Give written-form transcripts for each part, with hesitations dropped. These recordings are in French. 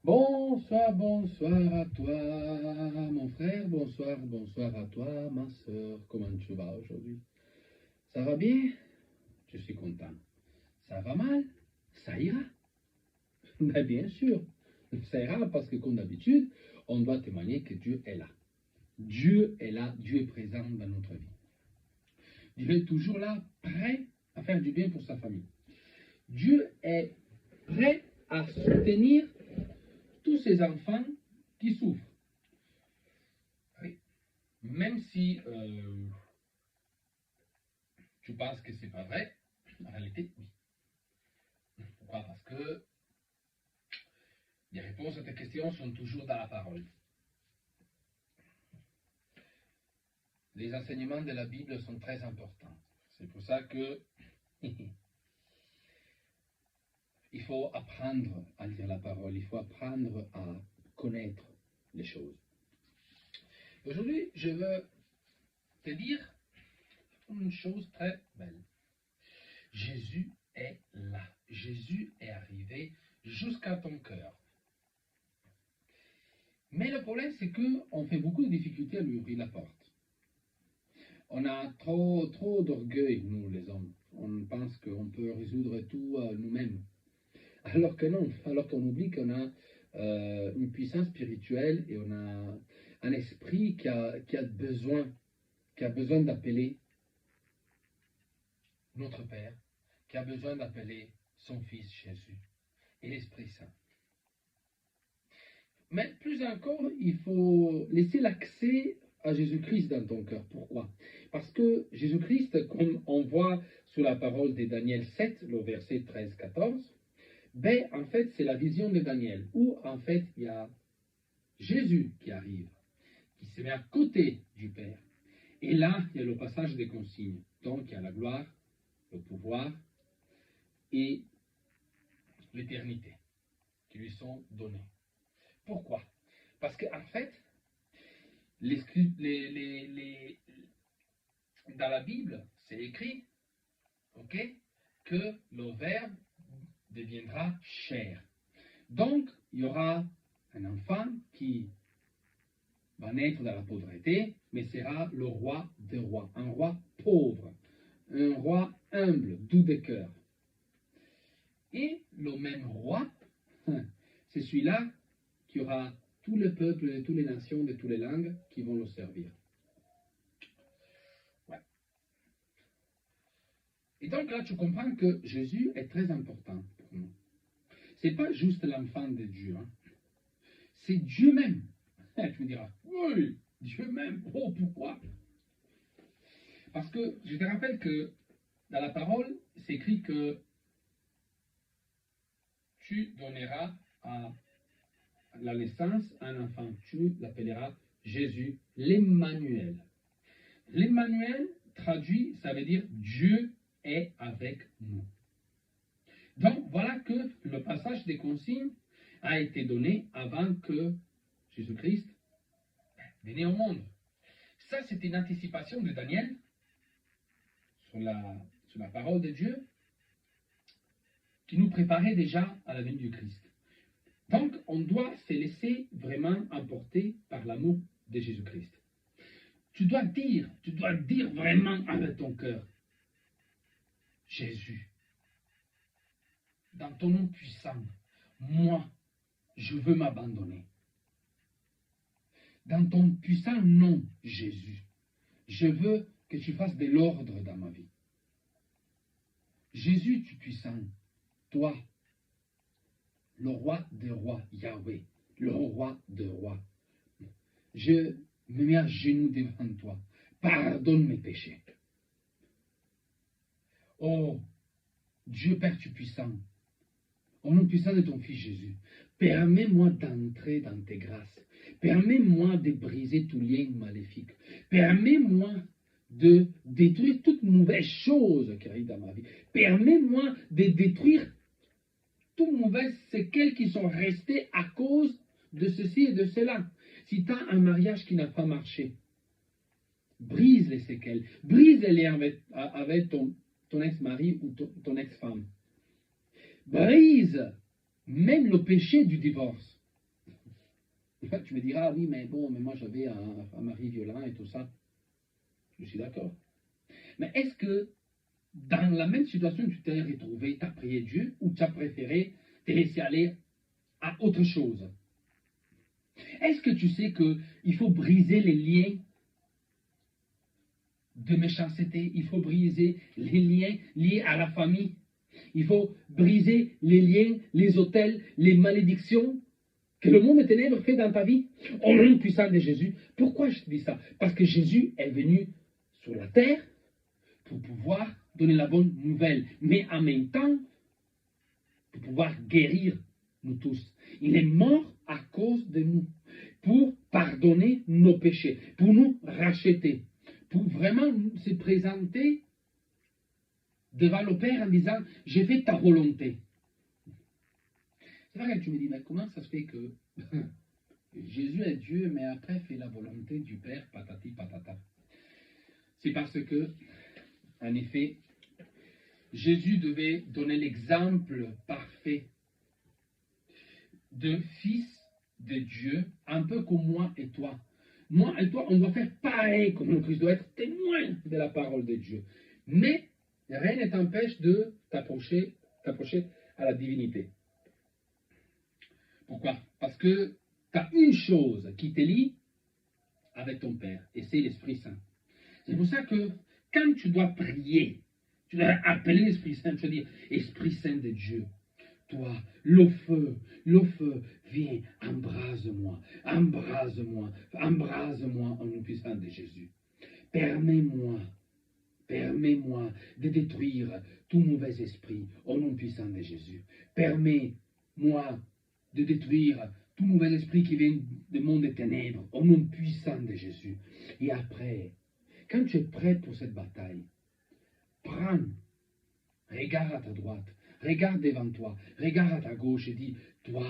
Bonsoir, bonsoir à toi, mon frère, bonsoir, bonsoir à toi, ma soeur. Comment tu vas aujourd'hui? Ça va bien? Je suis content. Ça va mal? Ça ira? Ben, bien sûr, ça ira parce que comme d'habitude, on doit témoigner que Dieu est là. Dieu est là, Dieu est présent dans notre vie. Dieu est toujours là, prêt à faire du bien pour sa famille. Dieu est prêt à soutenir tous ces enfants qui souffrent. Oui. Même si tu penses que c'est pas vrai, en réalité, oui. Pourquoi? Parce que les réponses à tes questions sont toujours dans la parole. Les enseignements de la Bible sont très importants. C'est pour ça que il faut apprendre à lire la parole, il faut apprendre à connaître les choses. Aujourd'hui, je veux te dire une chose très belle. Jésus est là. Jésus est arrivé jusqu'à ton cœur. Mais le problème, c'est qu'on fait beaucoup de difficultés à lui ouvrir la porte. On a trop d'orgueil, nous les hommes. On pense qu'on peut résoudre tout nous-mêmes. Alors que non, alors qu'on oublie qu'on a une puissance spirituelle et on a un esprit qui a besoin d'appeler notre Père, qui a besoin d'appeler son Fils Jésus et l'Esprit Saint. Mais plus encore, il faut laisser l'accès à Jésus-Christ dans ton cœur. Pourquoi? Parce que Jésus-Christ, comme on voit sur la parole de Daniel 7, le verset 13-14, ben, en fait, c'est la vision de Daniel, où en fait, il y a Jésus qui arrive, qui se met à côté du Père. Et là, il y a le passage des consignes. Donc, il y a la gloire, le pouvoir et l'éternité qui lui sont donnés. Pourquoi? Parce qu'en fait, dans la Bible, c'est écrit, que le Verbe deviendra chair. Donc, il y aura un enfant qui va naître dans la pauvreté, mais sera le roi des rois, un roi pauvre, un roi humble, doux de cœur. Et le même roi, c'est celui-là qui aura tous les peuples de toutes les nations, de toutes les langues qui vont le servir. Ouais. Et donc là, tu comprends que Jésus est très important pour nous. Ce n'est pas juste l'enfant de Dieu, hein. C'est Dieu même. Tu me diras, oui, Dieu même. Oh, pourquoi? Parce que je te rappelle que dans la parole, c'est écrit que tu donneras à la naissance un enfant. Tu l'appelleras Jésus, l'Emmanuel. L'Emmanuel, traduit, ça veut dire Dieu est avec nous. Donc, voilà que le passage des consignes a été donné avant que Jésus-Christ venait au monde. Ça, c'est une anticipation de Daniel sur la parole de Dieu qui nous préparait déjà à la venue du Christ. Donc, on doit se laisser vraiment emporter par l'amour de Jésus-Christ. Tu dois dire vraiment avec ton cœur, Jésus, dans ton nom puissant, moi, je veux m'abandonner. Dans ton puissant nom, Jésus, je veux que tu fasses de l'ordre dans ma vie. Jésus, tu puissant, toi, le roi des rois, Yahweh, le roi des rois, je me mets à genoux devant toi. Pardonne mes péchés. Oh, Dieu Père Tout-Puissant, au nom puissant de ton Fils Jésus, permets-moi d'entrer dans tes grâces. Permets-moi de briser tout lien maléfique. Permets-moi de détruire toute mauvaise chose qui arrive dans ma vie. Permets-moi de détruire toutes mauvaises séquelles qui sont restées à cause de ceci et de cela. Si tu as un mariage qui n'a pas marché, brise les séquelles, brise les liens avec ton ex-mari ou ton ex-femme. Brise même le péché du divorce. Tu me diras, oui, mais bon, mais moi j'avais un mari violent et tout ça. Je suis d'accord. Mais est-ce que dans la même situation, tu t'es retrouvé, tu as prié Dieu ou tu as préféré te laisser aller à autre chose? Est-ce que tu sais qu'il faut briser les liens de méchanceté, il faut briser les liens liés à la famille, il faut briser les liens, les autels, les malédictions que le monde des ténèbres fait dans ta vie au nom puissant de Jésus. Pourquoi je te dis ça? Parce que Jésus est venu sur la terre pour pouvoir donner la bonne nouvelle, mais en même temps, pour pouvoir guérir nous tous. Il est mort à cause de nous, pour pardonner nos péchés, pour nous racheter, pour vraiment se présenter devant le Père en disant, j'ai fait ta volonté. C'est vrai que tu me dis, mais comment ça se fait que Jésus est Dieu, mais après fait la volonté du Père, patati patata. C'est parce que, en effet, Jésus devait donner l'exemple parfait de fils de Dieu, un peu comme moi et toi. Moi et toi, on doit faire pareil comme le Christ, doit être témoin de la parole de Dieu. Mais rien ne t'empêche de t'approcher à la divinité. Pourquoi? Parce que tu as une chose qui te lie avec ton Père, et c'est l'Esprit Saint. C'est pour ça que quand tu dois prier, tu dois appeler l'Esprit Saint, tu dois dire, Esprit Saint de Dieu, toi, le feu, viens, embrase-moi, embrase-moi, embrase-moi en nom puissant de Jésus. Permets-moi de détruire tout mauvais esprit au nom puissant de Jésus. Permets-moi de détruire tout mauvais esprit qui vient du monde des ténèbres au nom puissant de Jésus. Et après, quand tu es prêt pour cette bataille, prends, regarde à ta droite, regarde devant toi, regarde à ta gauche et dis, toi,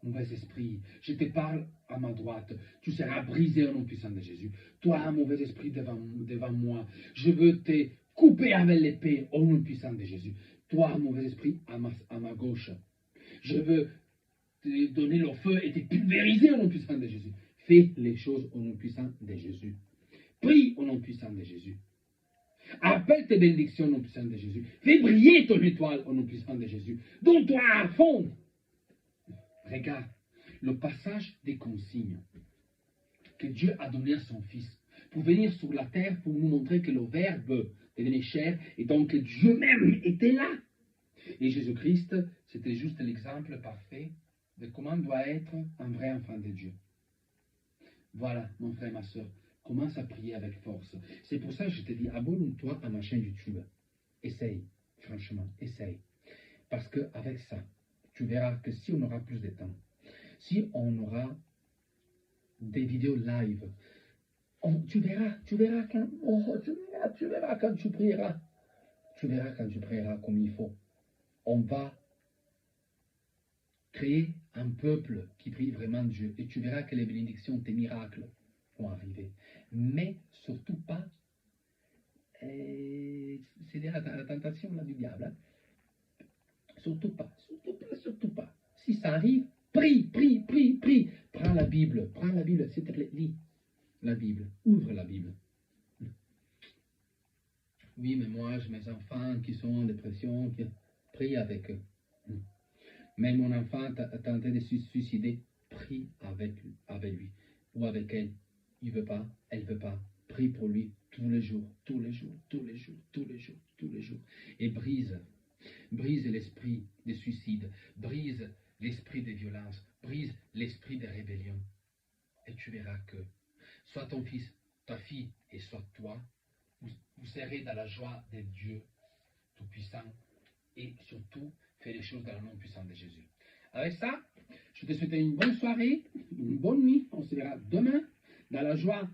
mauvais esprit, je te parle à ma droite, tu seras brisé au nom puissant de Jésus. Toi, mauvais esprit devant moi, je veux te couper avec l'épée au nom puissant de Jésus. Toi, mauvais esprit à ma gauche, je veux te donner le feu et te pulvériser au nom puissant de Jésus. Fais les choses au nom puissant de Jésus. Prie au nom puissant de Jésus. Appelle tes bénédictions au nom puissant de Jésus. Fais briller ton étoile au nom puissant de Jésus. Donne-toi à fond. Regarde le passage des consignes que Dieu a donné à son Fils pour venir sur la terre pour nous montrer que le Verbe devenait chair et donc que Dieu même était là. Et Jésus-Christ, c'était juste l'exemple parfait de comment doit être un vrai enfant de Dieu. Voilà, mon frère, ma soeur, commence à prier avec force. C'est pour ça que je te dis, abonne-toi à ma chaîne YouTube. Essaye, franchement, essaye. Parce qu'avec ça, tu verras que si on aura plus de temps, si on aura des vidéos live, tu verras quand tu prieras. Tu verras quand tu prieras comme il faut. On va créer un peuple qui prie vraiment Dieu. Et tu verras que les bénédictions, tes miracles vont arriver. Mais surtout pas, c'est la tentation là, du diable. Hein. Surtout pas. Si ça arrive, prie. Prends la Bible, s'il te plaît, lis la Bible, ouvre la Bible. Oui, mais moi, j'ai mes enfants qui sont en dépression, prie avec eux. Mais mon enfant a tenté de se suicider, prie avec lui ou avec elle. Il veut pas, elle veut pas. Prie pour lui tous les jours. Et brise l'esprit de suicide, brise l'esprit de violence, brise l'esprit de rébellion. Et tu verras que soit ton fils, ta fille et soit toi, vous serez dans la joie de Dieu Tout-Puissant et surtout, fais les choses dans le nom puissant de Jésus. Avec ça, je te souhaite une bonne soirée, une bonne nuit. On se verra demain dans la joie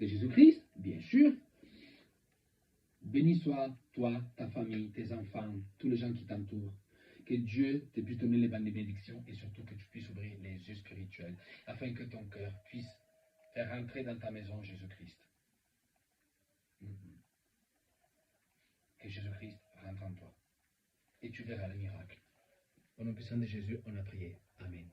de Jésus-Christ, bien sûr. Béni soit toi, ta famille, tes enfants, tous les gens qui t'entourent. Que Dieu te puisse donner les bonnes bénédictions et surtout que tu puisses ouvrir les yeux spirituels afin que ton cœur puisse faire rentrer dans ta maison Jésus-Christ. Que Jésus-Christ rentre en toi et tu verras le miracle. Au nom puissant de Jésus, on a prié. Amen.